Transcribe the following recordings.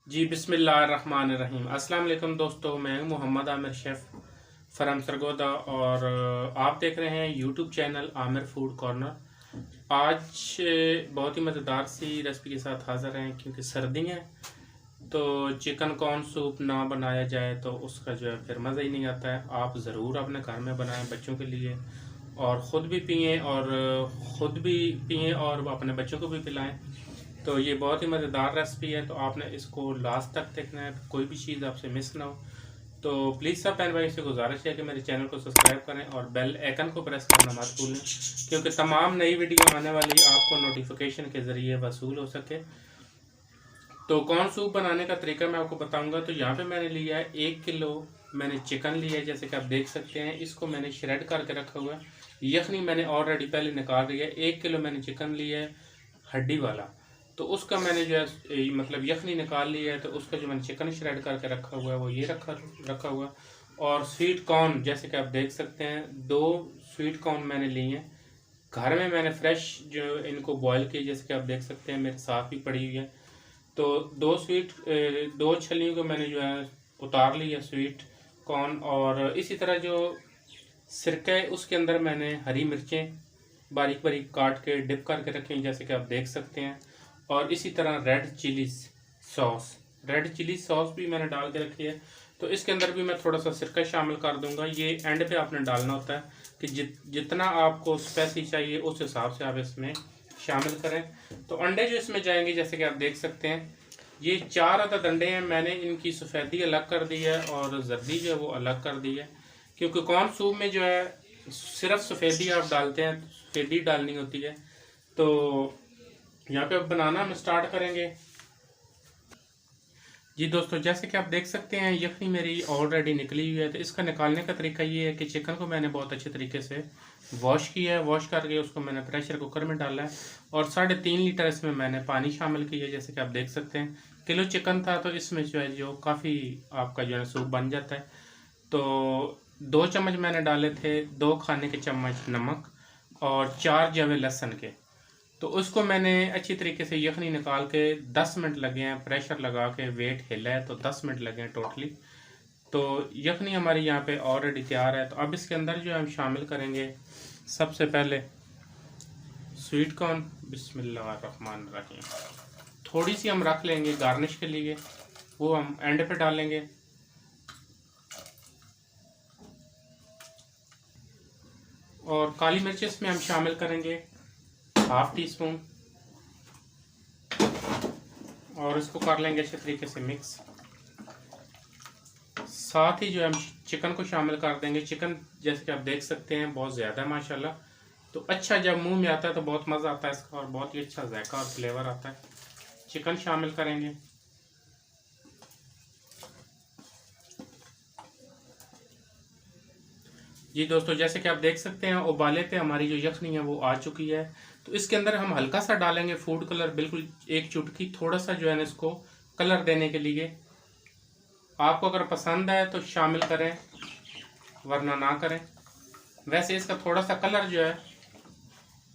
जी बिस्मिल्लाहिर्रहमानिर्रहीम। अस्सलाम वालेकुम दोस्तों, मैं हूं मोहम्मद आमिर शेफ़ फ्रॉम सरगोदा और आप देख रहे हैं YouTube channel Aamir food corner. आज बहुत ही मज़ेदार सी रेसिपी के साथ हाज़िर हैं क्योंकि सर्दी है तो चिकन कॉर्न सूप ना बनाया जाए तो उसका जो है फिर मज़ा ही नहीं आता है। आप ज़रूर अपने घर में बनाएं बच्चों के लिए और ख़ुद भी पिएं और अपने बच्चों को भी पिलाएं। तो ये बहुत ही मज़ेदार रेसिपी है, तो आपने इसको लास्ट तक देखना है, कोई भी चीज़ आपसे मिस ना हो। तो प्लीज़ सब बहन भाई से गुजारिश है कि मेरे चैनल को सब्सक्राइब करें और बेल आइकन को प्रेस करना मत भूलें, क्योंकि तमाम नई वीडियो आने वाली आपको नोटिफिकेशन के ज़रिए वसूल हो सके। तो कॉर्न सूप बनाने का तरीका मैं आपको बताऊंगा। तो यहाँ पे मैंने लिया है 1 किलो मैंने चिकन लिया है, जैसे कि आप देख सकते हैं। इसको मैंने श्रेड करके रखा हुआ है। यखनी मैंने ऑलरेडी पहले निकाल रही है। 1 किलो मैंने चिकन लिया है हड्डी वाला, तो उसका मैंने जो है मतलब यखनी निकाल लिया है। तो उसका जो मैंने चिकन श्रेड करके रखा हुआ है वो ये रखा हुआ है। और स्वीट कॉर्न जैसे कि आप देख सकते हैं 2 स्वीट कॉर्न मैंने लिए हैं। घर में मैंने फ्रेश जो इनको बॉयल किया, जैसे कि आप देख सकते हैं मेरे साथ भी पड़ी हुई है। तो 2 छलियों को मैंने जो है उतार लिया स्वीट कॉर्न। और इसी तरह जो सिरका है उसके अंदर मैंने हरी मिर्चें बारीक बारीक काट के डिप करके रखी हैं, जैसे कि आप देख सकते हैं। और इसी तरह रेड चिली सॉस भी मैंने डाल के रखी है। तो इसके अंदर भी मैं थोड़ा सा सिरका शामिल कर दूंगा। ये एंड पे आपने डालना होता है कि जितना आपको स्पाइसी चाहिए उस हिसाब से आप इसमें शामिल करें। तो अंडे जो इसमें जाएंगे, जैसे कि आप देख सकते हैं, ये 4 अदद अंडे हैं। मैंने इनकी सफ़ेदी अलग कर दी है और जर्दी जो है वो अलग कर दी है, क्योंकि कॉर्न सूप में जो है सिर्फ सफ़ेदी आप डालते हैं, सफ़ेदी डालनी होती है। तो यहाँ पे अब बनाना हम स्टार्ट करेंगे। जी दोस्तों, जैसे कि आप देख सकते हैं यखनी मेरी ऑलरेडी निकली हुई है। तो इसका निकालने का तरीका ये है कि चिकन को मैंने बहुत अच्छे तरीके से वॉश किया है। वॉश करके उसको मैंने प्रेशर कुकर में डाला है और 3.5 लीटर इसमें मैंने पानी शामिल किया है। जैसे कि आप देख सकते हैं किलो चिकन था, तो इसमें जो है जो काफ़ी आपका जो है सूप बन जाता है। तो 2 चम्मच मैंने डाले थे, 2 खाने के चम्मच नमक और 4 जवे लहसुन के। तो उसको मैंने अच्छी तरीके से यखनी निकाल के 10 मिनट लगे हैं, प्रेशर लगा के वेट हिला है, तो 10 मिनट लगे हैं टोटली। तो यखनी हमारी यहाँ पे ऑलरेडी तैयार है। तो अब इसके अंदर जो हम शामिल करेंगे सबसे पहले स्वीट कॉर्न। बिस्मिल्लाहिर्रहमानिर्रहीम। थोड़ी सी हम रख लेंगे गार्निश के लिए, वो हम एंड पे डालेंगे। और काली मिर्च इसमें हम शामिल करेंगे ½ टी स्पून और इसको कर लेंगे अच्छे तरीके से मिक्स। साथ ही जो है हम चिकन को शामिल कर देंगे। चिकन जैसे कि आप देख सकते हैं बहुत ज़्यादा है माशाल्लाह। तो अच्छा जब मुंह में आता है तो बहुत मज़ा आता है इसका और बहुत ही अच्छा जायका और फ्लेवर आता है। चिकन शामिल करेंगे। जी दोस्तों, जैसे कि आप देख सकते हैं उबाले पे हमारी जो यखनी है वो आ चुकी है। तो इसके अंदर हम हल्का सा डालेंगे फूड कलर, बिल्कुल 1 चुटकी, थोड़ा सा जो है ना इसको कलर देने के लिए। आपको अगर पसंद है तो शामिल करें, वरना ना करें। वैसे इसका थोड़ा सा कलर जो है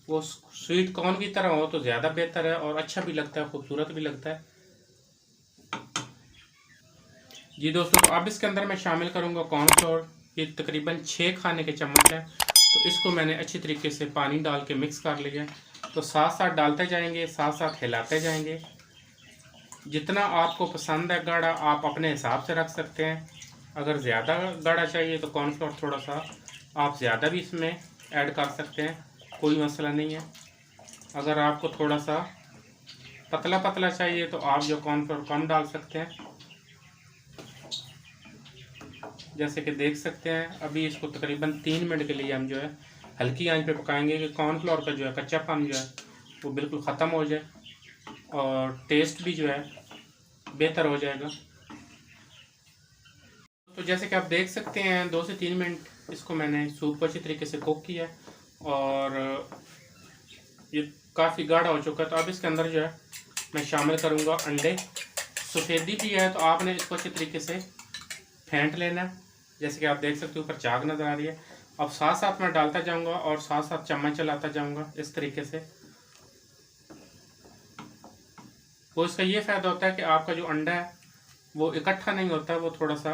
वो स्वीट कॉर्न की तरह हो तो ज़्यादा बेहतर है और अच्छा भी लगता है, खूबसूरत भी लगता है। जी दोस्तों, तो अब इसके अंदर मैं शामिल करूँगा कॉर्नफ्लोर। ये तकरीबन 6 खाने के चम्मच है। तो इसको मैंने अच्छी तरीके से पानी डाल के मिक्स कर लिया। तो साथ साथ डालते जाएंगे, साथ साथ हिलाते जाएंगे। जितना आपको पसंद है गाढ़ा आप अपने हिसाब से रख सकते हैं। अगर ज़्यादा गाढ़ा चाहिए तो कॉर्नफ्लोर थोड़ा सा आप ज़्यादा भी इसमें ऐड कर सकते हैं, कोई मसला नहीं है। अगर आपको थोड़ा सा पतला पतला चाहिए तो आप जो कॉर्नफ्लोर कम डाल सकते हैं। जैसे कि देख सकते हैं अभी इसको तकरीबन 3 मिनट के लिए हम जो है हल्की आंच पे पकाएंगे कि कॉर्नफ्लोर का जो है कच्चापन जो है वो बिल्कुल ख़त्म हो जाए और टेस्ट भी जो है बेहतर हो जाएगा। तो जैसे कि आप देख सकते हैं 2 से 3 मिनट इसको मैंने सूप को अच्छी तरीके से कुक किया और ये काफ़ी गाढ़ा हो चुका है। तो अब इसके अंदर जो है मैं शामिल करूँगा अंडे। सफ़ेदी भी है तो आपने इसको अच्छे तरीके से फेंट लेना है। जैसे कि आप देख सकते हो ऊपर चाक नज़र आ रही है। अब साथ साथ मैं डालता जाऊंगा और साथ साथ चम्मच चलाता जाऊंगा इस तरीके से। तो इसका ये फ़ायदा होता है कि आपका जो अंडा है वो इकट्ठा नहीं होता, वो थोड़ा सा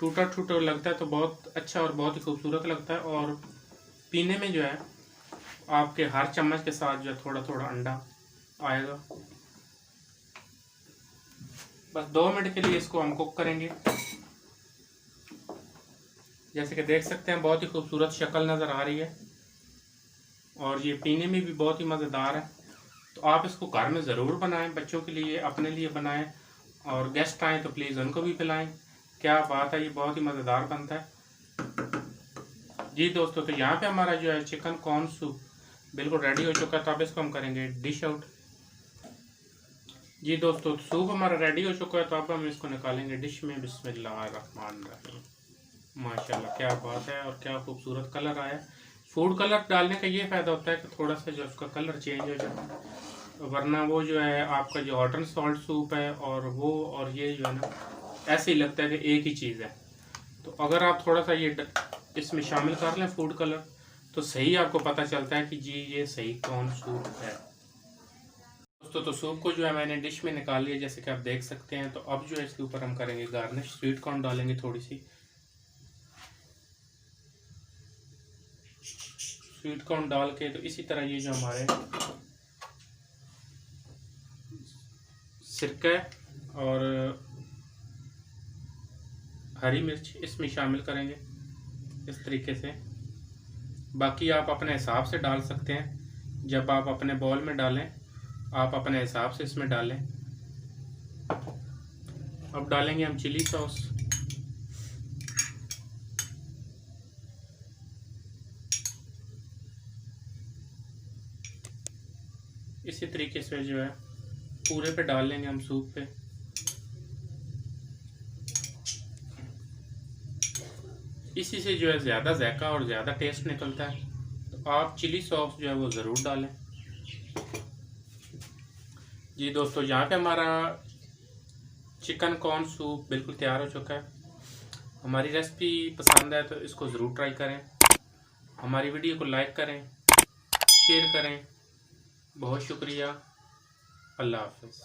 टूटा टूटा लगता है, तो बहुत अच्छा और बहुत ही खूबसूरत लगता है। और पीने में जो है आपके हर चम्मच के साथ जो है थोड़ा थोड़ा अंडा आएगा। बस 2 मिनट के लिए इसको हम कुक करेंगे। जैसे कि देख सकते हैं बहुत ही खूबसूरत शक्ल नज़र आ रही है और ये पीने में भी बहुत ही मज़ेदार है। तो आप इसको घर में ज़रूर बनाएं, बच्चों के लिए, अपने लिए बनाएं, और गेस्ट आएँ तो प्लीज़ उनको भी पिलाएं। क्या बात है, ये बहुत ही मज़ेदार बनता है। जी दोस्तों, तो यहाँ पे हमारा जो है चिकन कॉर्न सूप बिल्कुल रेडी हो चुका है। तो अब इसको हम करेंगे डिश आउट। जी दोस्तों, सूप हमारा रेडी हो चुका है, तो अब हम इसको निकालेंगे डिश में। बिस्मिल्लाहिर्रहमानिर्रहीम। माशाल्लाह, क्या बात है और क्या खूबसूरत कलर आया। फूड कलर डालने का ये फ़ायदा होता है कि थोड़ा सा जो उसका कलर चेंज हो जाता है, वरना वो जो है आपका जो हॉट एंड सॉल्ट सूप है और वो और ये जो है ना, ऐसे ही लगता है कि एक ही चीज़ है। तो अगर आप थोड़ा सा ये इसमें शामिल कर लें फूड कलर, तो सही आपको पता चलता है कि जी ये सही कौन सूप है। दोस्तों, तो सूप को जो है मैंने डिश में निकाल लिया, जैसे कि आप देख सकते हैं। तो अब जो है इसके ऊपर हम करेंगे गार्निश। स्वीट कॉर्न डालेंगे थोड़ी सी, स्वीट कॉर्न डाल के। तो इसी तरह ये जो हमारे सिरका और हरी मिर्च इसमें शामिल करेंगे इस तरीके से। बाकी आप अपने हिसाब से डाल सकते हैं। जब आप अपने बॉल में डालें, आप अपने हिसाब से इसमें डालें। अब डालेंगे हम चिली सॉस। इसी तरीके से जो है पूरे पे डाल लेंगे हम सूप पे। इसी से जो है ज़्यादा जायका और ज़्यादा टेस्ट निकलता है। तो आप चिली सॉस जो है वो ज़रूर डालें। जी दोस्तों, यहाँ पे हमारा चिकन कॉर्न सूप बिल्कुल तैयार हो चुका है। हमारी रेसिपी पसंद है तो इसको ज़रूर ट्राई करें। हमारी वीडियो को लाइक करें, शेयर करें। बहुत शुक्रिया। अल्लाह हाफ़िज़।